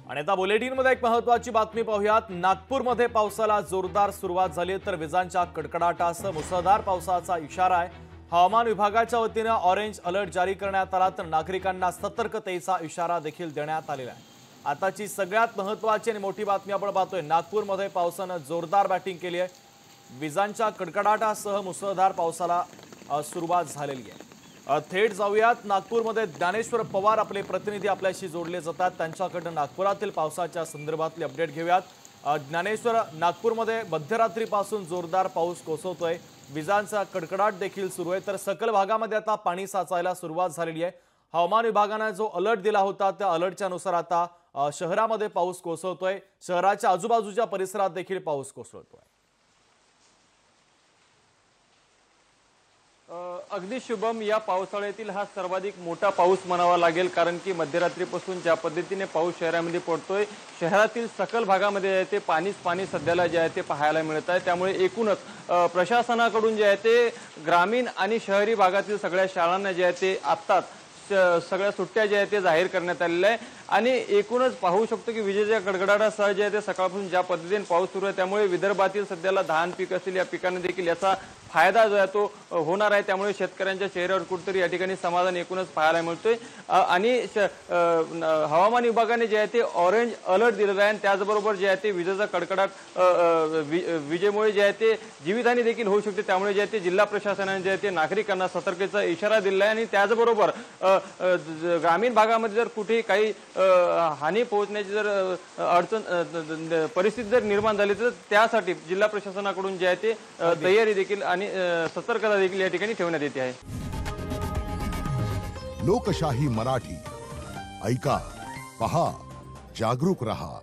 आणि आता बुलेटिनमध्ये एक महत्त्वाची बातमी पाहूयात। नागपूरमध्ये पावसाला जोरदार सुरुवात झाली तर विजांच्या कडकडाटासह मुसळधार पावसाचा इशारा आहे। हवामान विभागाच्या वतीने ऑरेंज अलर्ट जारी करण्यात आला तर नागरिकांना सतर्कतेचा इशारा देखील देण्यात आलेला आहे। आताची सगळ्यात महत्त्वाची आणि मोठी बातमी आपण पाहतोय, नागपूरमध्ये पावसाने जोरदार बॅटिंग केली आहे। विजांच्या कडकडाटासह मुसळधार पावसाला सुरुवात झालेली आहे। थेट जाऊयात नागपूरमध्ये ज्ञानेश्वर पवार आपले प्रतिनिधी आपल्याशी जोडले जातात, त्यांच्याकडून नागपुरातील पावसाच्या संदर्भातले अपडेट घेऊयात। ज्ञानेश्वर, नागपूरमध्ये मध्यरात्रीपासून जोरदार पाऊस कोसळतोय, विजांचा कडकडाट देखील सुरू आहे, तर सकल भागामध्ये आता पाणी साचायला सुरुवात झालेली आहे। हवामान विभागाने जो अलर्ट दिला होता त्या अलर्टच्या नुसार आता शहरामध्ये पाऊस कोसळतोय, शहराच्या आजूबाजूच्या परिसरात देखील पाऊस कोसळतोय। अगदी शुभम, या पावसाळ्यातील हा सर्वाधिक मोठा पाऊस म्हणावा लागेल, कारण की मध्यरात्रीपासून ज्या पद्धतीने पाऊस शहरामध्ये पडतोय, शहरातील सकल भागामध्ये आहे ते पाणीच पाणी सध्याला जे आहे ते पाहायला मिळत आहे। त्यामुळे एकूणच प्रशासनाकडून जे आहे ते ग्रामीण आणि शहरी भागातील सगळ्या शाळांना जे आहे ते आत्ताच सगळ्या सुट्ट्या ज्या आहेत ते जाहीर करण्यात आलेल्या आहे। आणि एकूणच पाहू शकतो की विजेच्या कडकडाटासह जे आहे ते सकाळपासून ज्या पद्धतीने पाऊस सुरू आहे, त्यामुळे विदर्भातील सध्याला धान पीक असतील या पिकांना देखील याचा फायदा जो आहे तो होणार आहे। त्यामुळे शेतकऱ्यांच्या चेहऱ्यावर कुठेतरी या ठिकाणी समाधान एकूणच पाहायला मिळतोय। आणि हवामान विभागाने जे आहे ते ऑरेंज अलर्ट दिलेला आहे, आणि त्याचबरोबर जे आहे ते विजेचा कडकडाट विजेमुळे जे आहे ते जीवितहानी देखील होऊ शकते। त्यामुळे जे आहे ते जिल्हा प्रशासनाने जे आहे ते नागरिकांना सतर्कतेचा इशारा दिला आहे। आणि त्याचबरोबर ग्रामीण भागामध्ये जर कुठेही काही हानी पोहोचण्याची जर अडचण परिस्थिती जर निर्माण झाली तर त्यासाठी जिल्हा प्रशासनाकडून जे आहे ते तयारी देखील आणि सतर्कता देखील या ठिकाणी ठेवण्यात येते आहे। लोकशाही मराठी ऐका, पहा, जागरूक रहा।